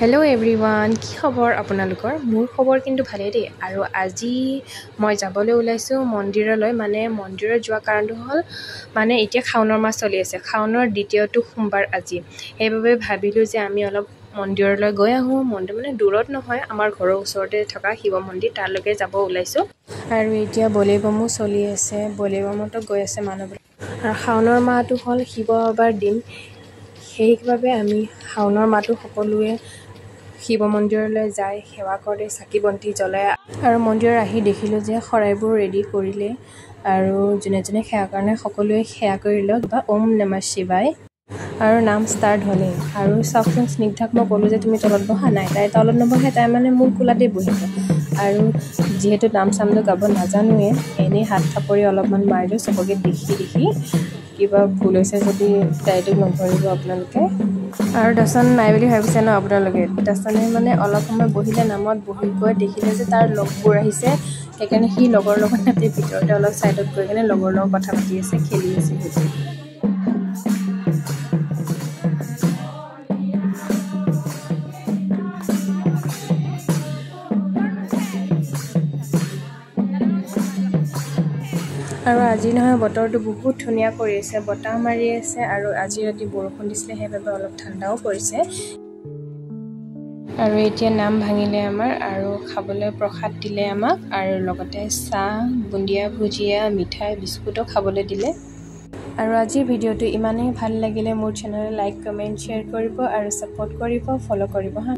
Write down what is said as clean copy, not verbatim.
Hello' everyone, কি খবৰ আপোনালোকৰ? মোৰ খবৰ কিন্তু ভালেই দেই। আৰু আজি মই যাবলৈ ওলাইছোঁ মন্দিৰলৈ। মন্দিৰত যোৱা কাৰণটো হ'ল এতিয়া শাওণৰ মাহ চলি আছে, শাওণৰ দ্বিতীয়টো সোমবাৰ আজি। সেইবাবে ভাবিলোঁ যে আমি অলপ মন্দিৰলৈ গৈ আহোঁ। মন্দিৰ দূৰত নহয়, আমাৰ ঘৰৰ ওচৰতে থকা শিৱ মন্দিৰ, তালৈকে যাব ওলাইছোঁ। আৰু এতিয়া বলেবমো চলি আছে, বলেবমতো গৈ আছে মানুহবিলাক। আৰু শাওণৰ মাহটো হ'ল শিৱ বাবাৰ দিন, সেইবাবে আমি শাওণৰ মাহটো সকলোৱে শিৱ মন্দিৰলৈ যায়, সেৱা কৰে, চাকি বন্তি জ্বলাই। আৰু মন্দিৰত আহি দেখিলোঁ যে শৰাইবোৰ ৰেডি কৰিলে, আৰু যোনে যোনে সেৱা কাৰণে সকলোৱে সেৱা কৰি লওক বা ওম নমঃ শিৱায়। আৰু নাম ষ্টাৰ্ট হ'লেই। আৰু চাওকচোন, স্নিগ্ধাক মই ক'লোঁ যে তুমি তলত বহা, নাই, তাই তলত নবহে, তাই মোৰ কোলাতেই বহিব। আৰু যিহেতু নাম চামটো গাব নাজানোৱে, এনেই হাত থাপৰি অলপমান মাৰিলোঁ চবকে দেখি কিবা ভুল হৈছে যদি ডাইৰেক্ট নধৰিব আপোনালোকে। আৰু দৰ্শন নাই বুলি ভাবিছে ন আপোনালোকে? দৰ্শনে অলপ সময় বহিলে, নামত বহি গৈ দেখিলে যে তাৰ লগবোৰ আহিছে, সেইকাৰণে সি লগৰ লগত তাতে ভিতৰতে অলপ ছাইডত গৈ কিনে লগৰ লগত কথা পাতি আছে, খেলি আছে সিহঁতে। আৰু আজি নহয়, বতৰটো বহুত ধুনীয়া কৰি আছে, বতাহ মাৰি আছে, আৰু আজি ৰাতি বৰষুণ দিছিলে, সেইবাবে অলপ ঠাণ্ডাও পৰিছে। আৰু এতিয়া নাম ভাঙিলে আমাৰ, আৰু খাবলৈ প্ৰসাদ দিলে আমাক, আৰু লগতে চাহ, বুন্দিয়া, ভুজিয়া, মিঠাই, বিস্কুটো খাবলৈ দিলে। আৰু আজিৰ ভিডিঅ'টো ইমানেই ভাল লাগিলে, মোৰ চেনেললৈ লাইক, কমেণ্ট, শ্বেয়াৰ কৰিব আৰু ছাপোৰ্ট কৰিব, ফ'ল' কৰিব হা।